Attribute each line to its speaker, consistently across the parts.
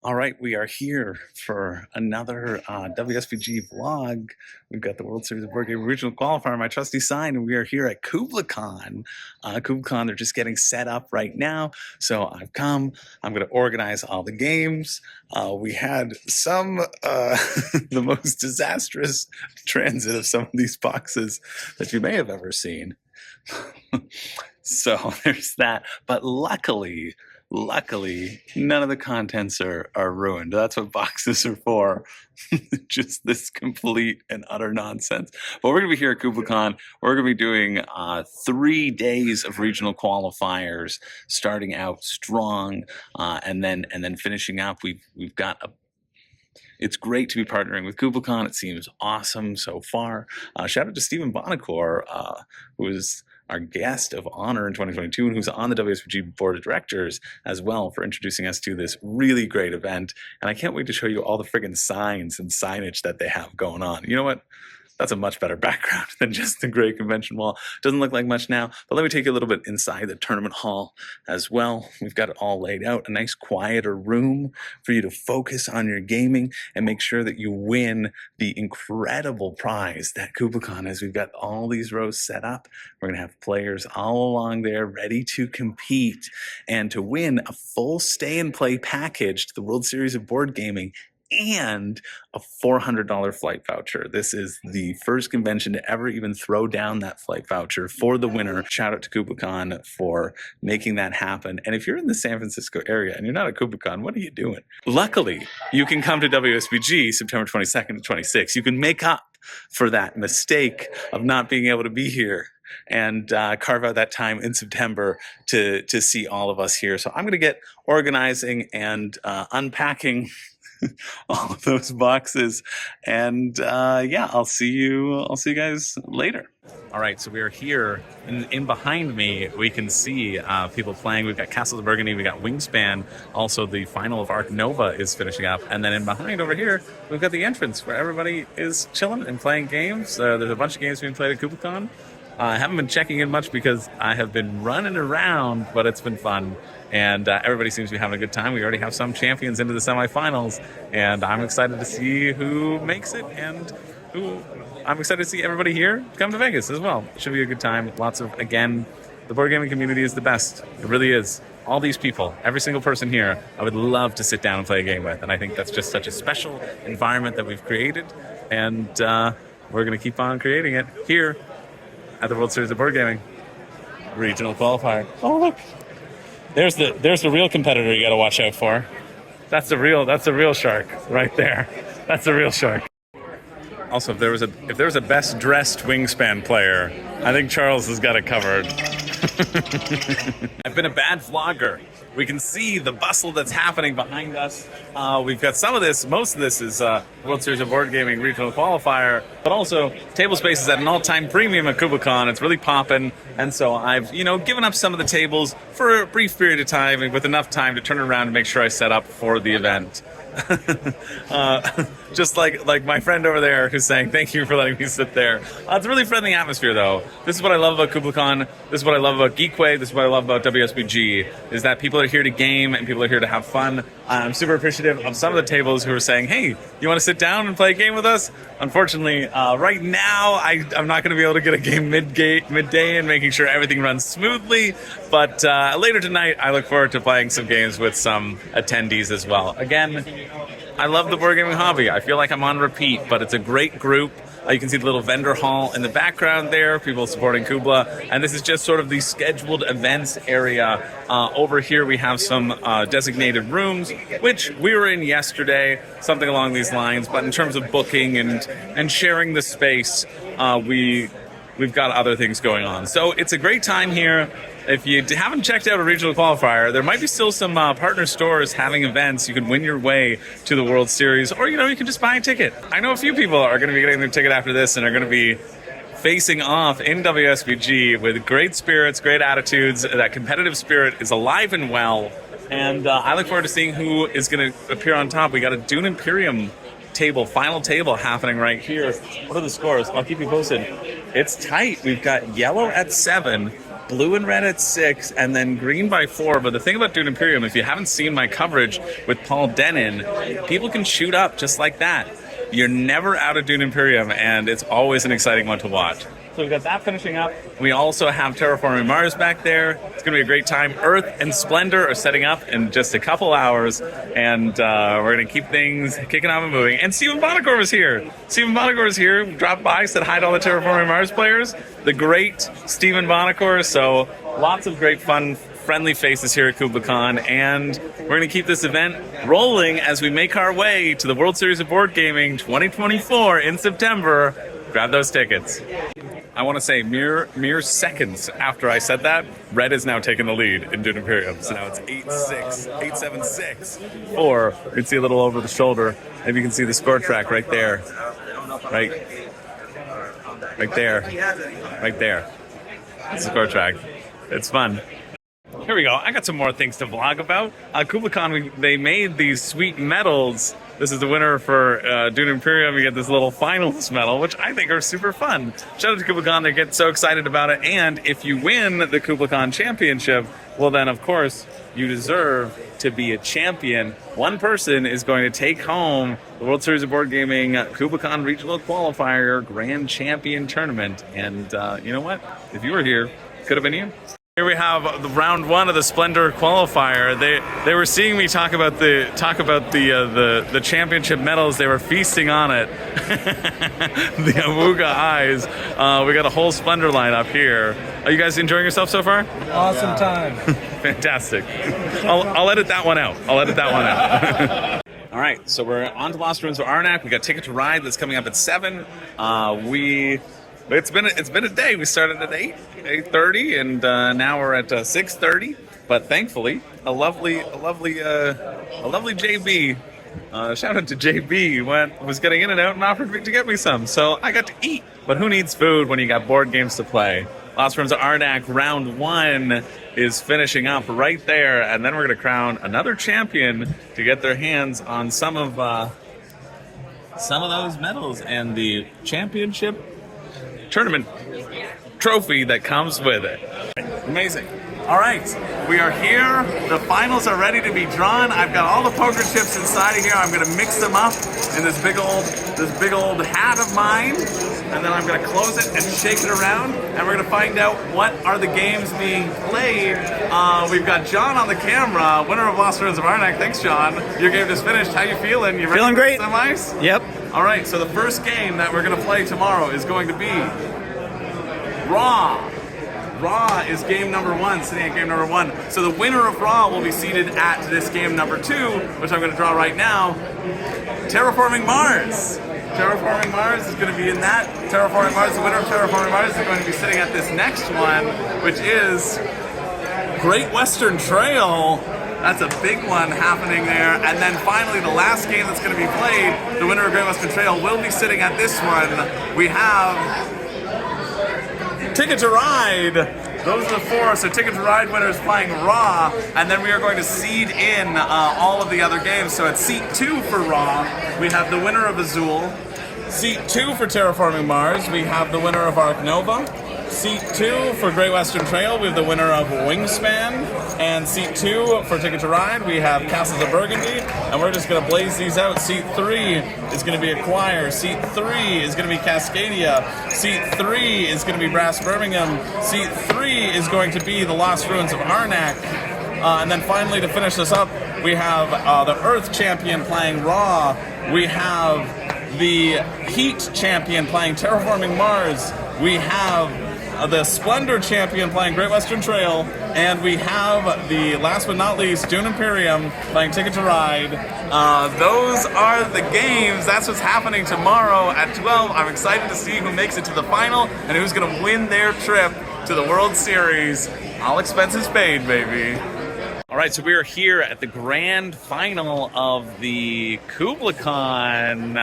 Speaker 1: All right, we are here for another WSPG vlog. We've got the World Series of Board Game Regional Qualifier, my trusty sign, and we are here at Kublacon. Kublacon, they're just getting set up right now, so I've come. I'm going to organize all the games. We had some, the most disastrous transit of some of these boxes that you may have ever seen. So there's that, but luckily, none of the contents are ruined. That's what boxes are for. Just this complete and utter nonsense. But we're going to be here at Kublacon. We're going to be doing 3 days of regional qualifiers, starting out strong, and then finishing up. We've got a. It's great to be partnering with Kublacon. It seems awesome so far. Shout out to Stephen Bonacore, who is our guest of honor in 2022 and who's on the WSPG board of directors as well, for introducing us to this really great event. And I can't wait to show you all the friggin' signs and signage that they have going on. You know what? That's a much better background than just the gray convention wall. Doesn't look like much now, but let me take you a little bit inside the tournament hall as well. We've got it all laid out, a nice quieter room for you to focus on your gaming and make sure that you win the incredible prize that Kublacon is. We've got all these rows set up. We're gonna have players all along there ready to compete and to win a full stay and play package to the World Series of Board Gaming and a $400 flight voucher. This is the first convention to ever even throw down that flight voucher for the winner. Shout out to Kublacon for making that happen. And if you're in the San Francisco area and you're not at Kublacon, what are you doing? Luckily, you can come to WSBG September 22nd to 26th. You can make up for that mistake of not being able to be here and carve out that time in September to see all of us here. So I'm going to get organizing and unpacking all of those boxes, and yeah, I'll see you guys later. All right, so we are here, and in behind me we can see people playing. We've got Castles of Burgundy, we got Wingspan, also the final of Arc Nova is finishing up, and then in behind over here we've got the entrance where everybody is chilling and playing games. There's a bunch of games being played at Kublacon. I haven't been checking in much because I have been running around, but it's been fun. And everybody seems to be having a good time. We already have some champions into the semifinals, and I'm excited to see who makes it, and I'm excited to see everybody here come to Vegas as well. It should be a good time. Lots of, again, the board gaming community is the best. It really is. All these people, every single person here, I would love to sit down and play a game with. And I think that's just such a special environment that we've created, and we're going to keep on creating it here at the World Series of Board Gaming Regional Qualifier. Oh, look. There's the real competitor you got to watch out for. That's the real shark right there. That's the real shark. Also, if there was a best dressed Wingspan player, I think Charles has got it covered. I've been a bad vlogger. We can see the bustle that's happening behind us. We've got some of this, most of this is World Series of Board Gaming Regional Qualifier, but also table space is at an all-time premium at Kublacon. It's really popping, and so I've, given up some of the tables for a brief period of time with enough time to turn around and make sure I set up for the event. Just like my friend over there who's saying thank you for letting me sit there. It's a really friendly atmosphere, though. This is what I love about Kublacon. This is what I love about Geekway. This is what I love about WSBG, is that people are here to game and people are here to have fun. I'm super appreciative of some of the tables who are saying, hey, you want to sit down and play a game with us? Unfortunately, right now I'm not going to be able to get a game midday and making sure everything runs smoothly, but later tonight I look forward to playing some games with some attendees as well. Again, I love the board gaming hobby. I feel like I'm on repeat, but it's a great group. You can see the little vendor hall in the background there, people supporting Kubla. And this is just sort of the scheduled events area. Over here we have some designated rooms, which we were in yesterday, something along these lines. But in terms of booking and sharing the space, we've got other things going on. So it's a great time here. If you haven't checked out a regional qualifier, there might be still some partner stores having events. You can win your way to the World Series, or you can just buy a ticket. I know a few people are going to be getting their ticket after this and are going to be facing off in WSBG with great spirits, great attitudes. That competitive spirit is alive and well, and I look forward to seeing who is going to appear on top. We got a Dune Imperium final table happening right here. What are the scores? I'll keep you posted. It's tight. We've got yellow at 7, blue and red at 6, and then green by 4. But the thing about Dune Imperium, if you haven't seen my coverage with Paul Denon, people can shoot up just like that. You're never out of Dune Imperium, and it's always an exciting one to watch. So we've got that finishing up. We also have Terraforming Mars back there. It's going to be a great time. Earth and Splendor are setting up in just a couple hours, and we're going to keep things kicking off and moving. And Stephen Bonacor was here. Stephen Bonacor is here. Dropped by, said hi to all the Terraforming Mars players. The great Stephen Bonacor. So lots of great fun, friendly faces here at Kublacon, and we're going to keep this event rolling as we make our way to the World Series of Board Gaming 2024 in September. Grab those tickets. I want to say mere seconds after I said that, Red is now taking the lead in Dune Imperium. So now it's 8-6, 8-7-6. Or you can see a little over the shoulder. Maybe you can see the score track right there. Right there. Right there. That's the score track. It's fun. Here we go. I got some more things to vlog about. Kublacon, they made these sweet medals. This is the winner for Dune Imperium. You get this little finalist medal, which I think are super fun. Shout out to Kublacon. They get so excited about it. And if you win the Kublacon Championship, well then, of course, you deserve to be a champion. One person is going to take home the World Series of Board Gaming Kublacon Regional Qualifier Grand Champion Tournament. And you know what? If you were here, could have been you. Here we have the round 1 of the Splendor qualifier. They were seeing me talk about the championship medals. They were feasting on it. The Awuga eyes. We got a whole Splendor line up here. Are you guys enjoying yourself so far?
Speaker 2: Awesome time.
Speaker 1: Fantastic. I'll edit that one out. All right, so we're on to Lost Ruins of Arnak. We got Ticket to Ride that's coming up at 7. It's been a day. We started at 8:30, and now we're at 6:30. But thankfully, a lovely JB. Shout out to JB. Was getting in and out and offered to get me some, so I got to eat. But who needs food when you got board games to play? Lost Ruins of Arnak round 1 is finishing up right there, and then we're going to crown another champion to get their hands on some of those medals and the championship tournament trophy that comes with it. Amazing. All right, we are here. The finals are ready to be drawn. I've got all the poker chips inside of here. I'm going to mix them up in this big old hat of mine, and then I'm going to close it and shake it around, and we're going to find out what are the games being played. We've got John on the camera, winner of Lost Ruins of Arnak. Thanks, John. Your game just finished. How you feeling? You ready?
Speaker 2: Feeling great.
Speaker 1: Some ice?
Speaker 2: Yep.
Speaker 1: All right, so the first game that we're going to play tomorrow is going to be Raw. Raw is game number 1, sitting at game number 1. So the winner of Raw will be seated at this game number 2, which I'm going to draw right now. Terraforming Mars. Terraforming Mars is going to be in that. Terraforming Mars, the winner of Terraforming Mars is going to be sitting at this next one, which is Great Western Trail. That's a big one happening there. And then finally, the last game that's going to be played, the winner of Great Western Trail will be sitting at this one. We have Ticket to Ride. Those are the 4. So Ticket to Ride winner is playing Raw. And then we are going to seed in all of the other games. So at seat 2 for Raw, we have the winner of Azul. Seat 2 for Terraforming Mars, we have the winner of Arc Nova. Seat 2 for Great Western Trail, we have the winner of Wingspan. And seat 2 for Ticket to Ride, we have Castles of Burgundy. And we're just going to blaze these out. Seat 3 is going to be Acquire. Seat 3 is going to be Cascadia. Seat 3 is going to be Brass Birmingham. Seat 3 is going to be the Lost Ruins of Arnak. And then finally, to finish this up, we have the Earth Champion playing Raw. We have the Heat Champion playing Terraforming Mars. We have the Splendor Champion playing Great Western Trail, and we have the last but not least Dune Imperium playing Ticket to Ride. Those are the games. That's what's happening tomorrow at 12. I'm excited to see who makes it to the final and who's going to win their trip to the World Series. All expenses paid, baby. All right, so we are here at the grand final of the Kublacon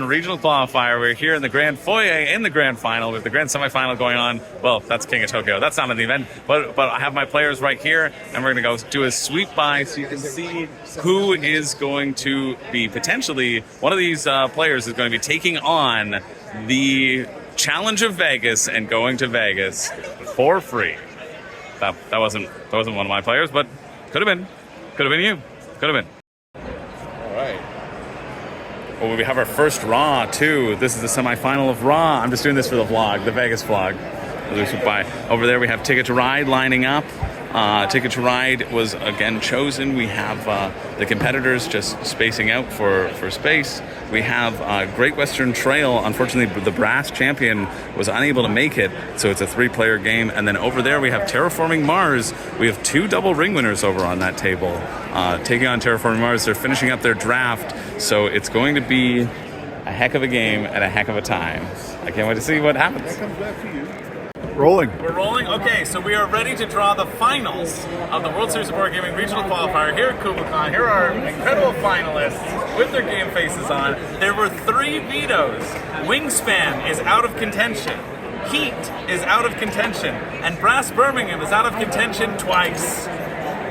Speaker 1: Regional Qualifier. We're here in the Grand Foyer in the Grand Final with the Grand Semifinal going on. Well, that's King of Tokyo. That's not an event, but I have my players right here, and we're going to go do a sweep by so you can see who is going to be potentially one of these players is going to be taking on the Challenge of Vegas and going to Vegas for free. That wasn't one of my players, but could have been you. Could have been.
Speaker 2: All right.
Speaker 1: Well, we have our first Raw, too. This is the semifinal of Raw. I'm just doing this for the vlog, the Vegas vlog. Over there, we have Ticket to Ride lining up. Ticket to Ride was, again, chosen. We have the competitors just spacing out for space. We have Great Western Trail. Unfortunately, the brass champion was unable to make it, so it's a 3-player game. And then over there, we have Terraforming Mars. We have 2 double ring winners over on that table taking on Terraforming Mars. They're finishing up their draft, so it's going to be a heck of a game and a heck of a time. I can't wait to see what happens.
Speaker 2: That comes back to you.
Speaker 3: Rolling.
Speaker 1: We're rolling? Okay, so we are ready to draw the finals of the World Series of Board Gaming Regional Qualifier here at Kublacon. Here are our incredible finalists with their game faces on. There were 3 vetoes. Wingspan is out of contention. Heat is out of contention. And Brass Birmingham is out of contention twice.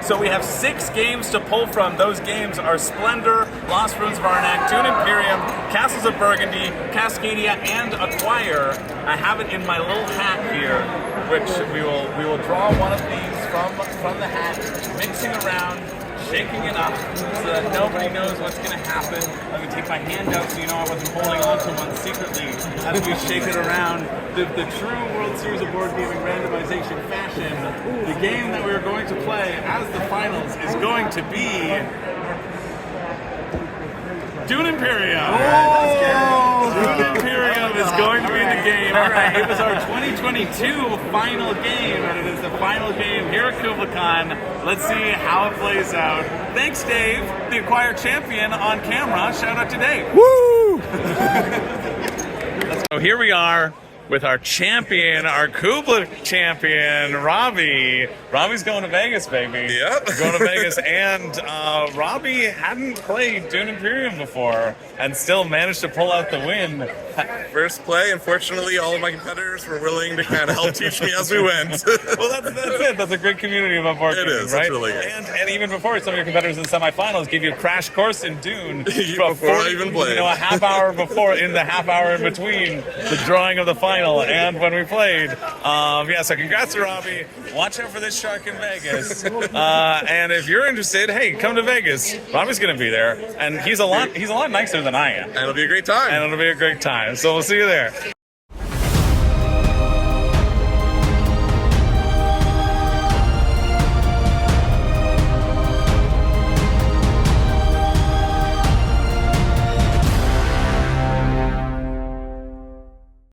Speaker 1: So we have 6 games to pull from. Those games are Splendor, Lost Ruins of Arnak, Dune Imperium, Castles of Burgundy, Cascadia, and Acquire. I have it in my little hat here, which we will draw one of these from the hat, mixing around, shaking it up so that nobody knows what's going to happen. I'm going to take my hand out so you know I wasn't holding on to one secretly as we shake it around. The true World Series of Board Gaming randomization fashion, the game that we're going to play as the finals is going to be Dune Imperium. Dune Imperium is going to be the game. All right, it was our 2022 final game, and it is the final game here at Kublacon. Let's see how it plays out. Thanks, Dave, the Acquire champion on camera. Shout out to Dave.
Speaker 3: Woo!
Speaker 1: So here we are with our champion, our Kubla champion, Robbie. Robbie's going to Vegas, baby.
Speaker 2: Yep.
Speaker 1: Going to Vegas, and Robbie hadn't played Dune Imperium before and still managed to pull out the win.
Speaker 2: First play, unfortunately, all of my competitors were willing to kind of help teach me as we went.
Speaker 1: Well, that's it. That's a great community about board gaming,
Speaker 2: is.
Speaker 1: right?
Speaker 2: It's really good.
Speaker 1: And even before, some of your competitors in the semifinals gave you a crash course in Dune
Speaker 2: Before I even played.
Speaker 1: a half hour before, in the half hour in between the drawing of the final and when we played. So congrats to Robbie. Watch out for this shark in Vegas. And if you're interested, hey, come to Vegas. Robbie's going to be there, and he's a lot nicer than I am.
Speaker 2: And it'll be a great time.
Speaker 1: And it'll be a great time. So we'll see you there.